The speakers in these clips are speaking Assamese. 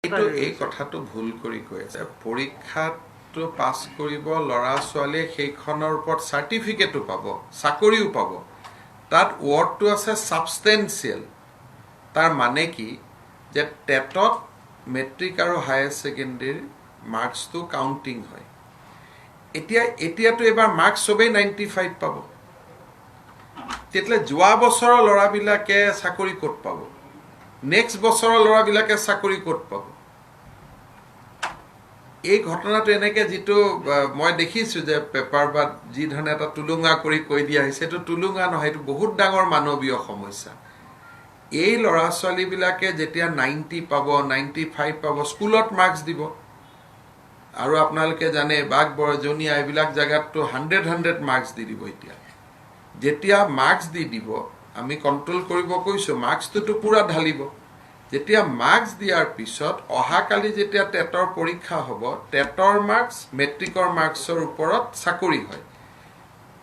এই কথাটো ভুল কৰি কৈ আছে পৰীক্ষাটো পাছ কৰিব ল'ৰা ছোৱালীয়ে সেইখনৰ ওপৰত চাৰ্টিফিকেটো পাব চাকৰিও পাব তাত ৱৰ্ডটো আছে সাবষ্টেনচিয়েল তাৰ মানে কি যে টেটত মেট্ৰিক আৰু হায়াৰ সেকেন্ডাৰী মাৰ্কসটো কাউন্টিং হয় এতিয়াতো এবাৰ মাৰ্কস সবেই 95 পাব তেতিয়ালে যোৱা বছৰৰ ল'ৰাবিলাকে চাকৰি ক'ত পাব নেক্সট বছৰৰ ল'ৰাবিলাকে চাকৰি ক'ত পাব এই ঘটনাটো এনেকে যেটো মই দেখিছো যে পেপাৰ বা যি ধৰণে এটা তুলুঙা কৰি কৈ দিয়া হৈছে তো তুলুঙা নহয় এটো বহুত ডাঙৰ মানৱীয় সমস্যা এই ল'ৰা ছোৱালীবিলাকে যেতিয়া 90 পাব 95 পাব স্কুলত মাৰ্কস দিব আৰু আপোনালোকে জানে বাগ বৰজনীয়া এইবিলাক জায়গাটো 100 মাৰ্কস দি দিব এতিয়া যেতিয়া মাৰ্কস দি দিব আমি কন্ট্ৰোল কৰিব কৈছো মাৰ্কসটো পুৰা ঢালিব যেতিয়া মাৰ্কস দিয়াৰ পিছত অহাকালি যেতিয়া টেটৰ পৰীক্ষা হ'ব টেটৰ মাৰ্কস মেট্ৰিকৰ মাৰ্কসৰ ওপৰত চাকৰি হয়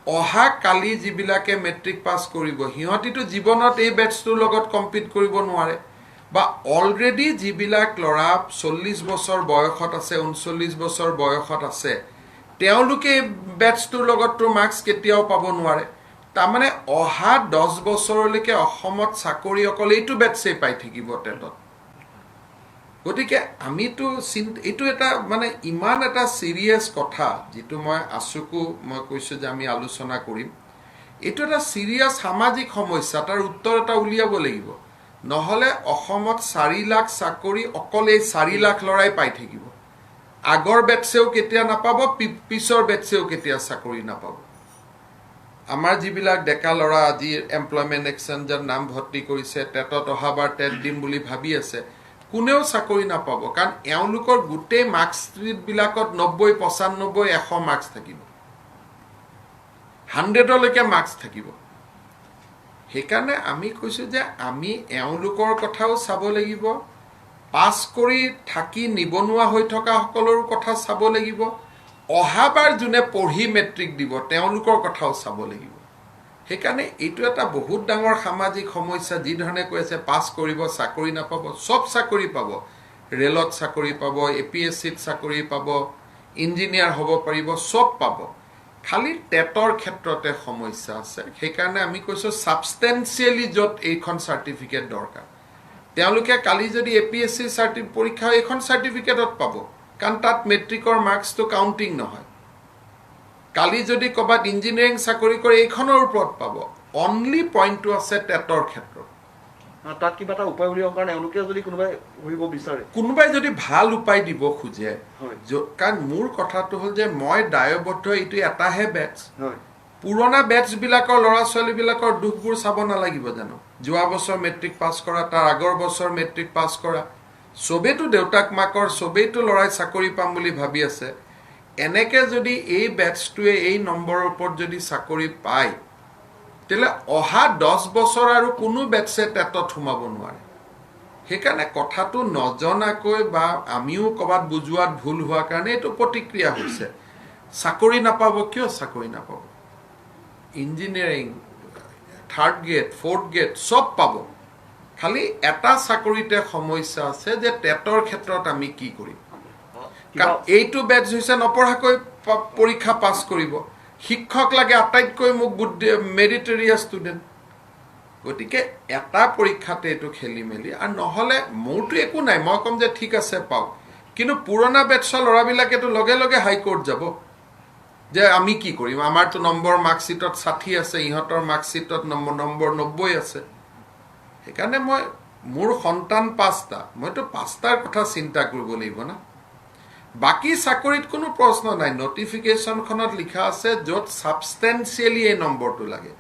অহাকালি যিবিলাকে মেট্ৰিক পাস কৰিব হিয়তিটো জীৱনত এই বেটছটোৰ লগত কম্পিট কৰিব নোৱাৰে বা অলৰেডি যিবিলাক ল'ৰা 40 বছৰ বয়সত আছে 39 বছৰ বয়সত আছে তেওঁলোকে বেটছটোৰ লগতটো মাৰ্কস কেতিয়াও পাব নোৱাৰে তাৰমানে অহা 10 বছৰলৈকে অসমত চাকৰি অকল এইটো বেটছে পাই থাকিব টেটত গতিকে আমিতো এইটো এটা মানে ইমান এটা সিৰিয়াস কথা যেটো মই আছুকু মই কৈছো যে আমি আলোচনা কৰিম এইটো এটা সিৰিয়াস সামাজিক সমস্যা তাৰ উত্তৰ এটা উলিয়াব লাগিব নহলে অসমত 4 লাখ চাকৰি অকল এই 4 লাখ লৰাই পাই থাকিব আগৰ বেটছেও কেতিয়া নাপাব পিছৰ বেটছেও কেতিয়া চাকৰি নাপাব আমাৰ যিবিলাক ডেকা লৰা আজি এমপ্লয়মেন্ট এক্সচেঞ্জৰ নাম ভৰ্তি কৰিছে টেটত অহাবাৰ টেট দিম বুলি ভাবি আছে কোনেও চাকৰি নাপাব কাৰণ এওঁলোকৰ গুটেই মাৰ্কছ্ট্ৰিট বিলাকত 90 95 100 মাৰ্কস থাকিব 100 লৈকে মাৰ্কস থাকিব সেইকাৰণে আমি কৈছো যে আমি এওঁলোকৰ কথাও চাব লাগিব পাস কৰি থাকি নিবনুৱা হৈ থকা সকলৰ কথা চাব লাগিব অহাবাৰ জুনে পঢ়ি মেট্ৰিক দিব তেওঁলোকৰ কথাও চাব লাগিব সেইকাৰণে এইটো এটা বহুত ডাঙৰ সামাজিক সমস্যা যি ধৰণে কৈ আছে পাস কৰিব চাকৰি নাপাব সব চাকৰি পাব ৰেলত চাকৰি পাব এপিএসসিত চাকৰি পাব ইঞ্জিনিয়াৰ হ'ব পাৰিব সব পাব খালি টেটৰ ক্ষেত্ৰতে সমস্যা আছে সেইকাৰণে আমি কৈছো সাবষ্টেনচিয়েলি যত এইখন সাৰ্টিফিকেট দৰকাৰ তেওঁলোকে কালি যদি এপিএসসি সাৰ্টিফিকেট পৰীক্ষা এইখন সাৰ্টিফিকেটত পাব কাৰণ তাত মেট্ৰিকৰ মাৰ্কসটো কাউন্টিং নহয় কালি যদি কবাত ইঞ্জিনিয়াৰিং চাকৰি কৰে এইখনৰ ওপৰত পাব অনলি পইণ্টটো আছে টেটৰ ক্ষেত্ৰত তাত কিবা এটা উপায় উলিয়াব কাৰণে এওঁলোকে যদি কোনোবাই কৰিব বিচাৰে কোনোবাই যদি ভাল উপায় দিব খুজে কাৰণ মোৰ কথাটো হ'ল যে মই দায়বদ্ধ এইটো এটাহে বেটছ পুৰণা বেটছ বিলাকৰ ল'ৰা ছোৱালী বিলাকৰ দুখবোৰ চাব নালাগিব জানো যোৱা বছৰ মেট্ৰিক পাছ কৰা তাৰ আগৰ বছৰ মেট্ৰিক পাছ কৰা সবেতো দেউতাক মাকৰ সবেতো লৰাই চাকৰি পাম বুলি ভাবি আছে এনেকে যদি এই বেটছটোৱে এই নম্বৰৰ ওপৰত যদি চাকৰি পায় তেলে অহা 10 বছৰ আৰু কোনো বেটছে টেটত সোমাব নোৱাৰে সেইকাৰণে কথাটো নজনাকৈ বা আমিও কবাত বুজুৱাত ভুল হোৱা কাৰণে এইটো প্ৰতিক্ৰিয়া হৈছে চাকৰি নাপাব কিয় চাকৰি নাপাব engineering third grade fourth grade সব পাব খালি এটা চাকৰিতে সমস্যা আছে যে টেটৰ ক্ষেত্ৰত আমি কি কৰিম কাৰণ এইটো বেটছ হৈছে নপঢ়াকৈ পৰীক্ষা পাছ কৰিব শিক্ষক লাগে আটাইতকৈ মোক মেৰিটৰিয়াছ ষ্টুডেন্ট গতিকে এটা পৰীক্ষাতে এইটো খেলি মেলি আৰু নহলে মোৰটো একো নাই মই কম যে ঠিক আছে পাও কিন্তু পুৰণা বেটছৰ ল'ৰাবিলাকেতো লগে লগে হাইকোৰ্ট যাব যে আমি কি কৰিম আমাৰটো নম্বৰ মাৰ্কশিটত 60 আছে ইহঁতৰ মাৰ্কশিটত নম্বৰ 90 আছে সেইকাৰণে মই মোৰ সন্তান 5টা মইতো 5টাৰ কথা চিন্তা কৰিব লাগিব না বাকি চাকৰিত কোনো প্ৰশ্ন নাই নোটিফিকেশনখনত লিখা আছে যত সাবষ্টেনচিয়েলি এই নম্বৰটো লাগে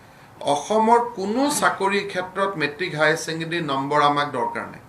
অসমৰ কোনো চাকৰিৰ ক্ষেত্ৰত মেট্ৰিক হায়াৰ সেকেন্ডাৰী নম্বৰ আমাক দৰকাৰ নাই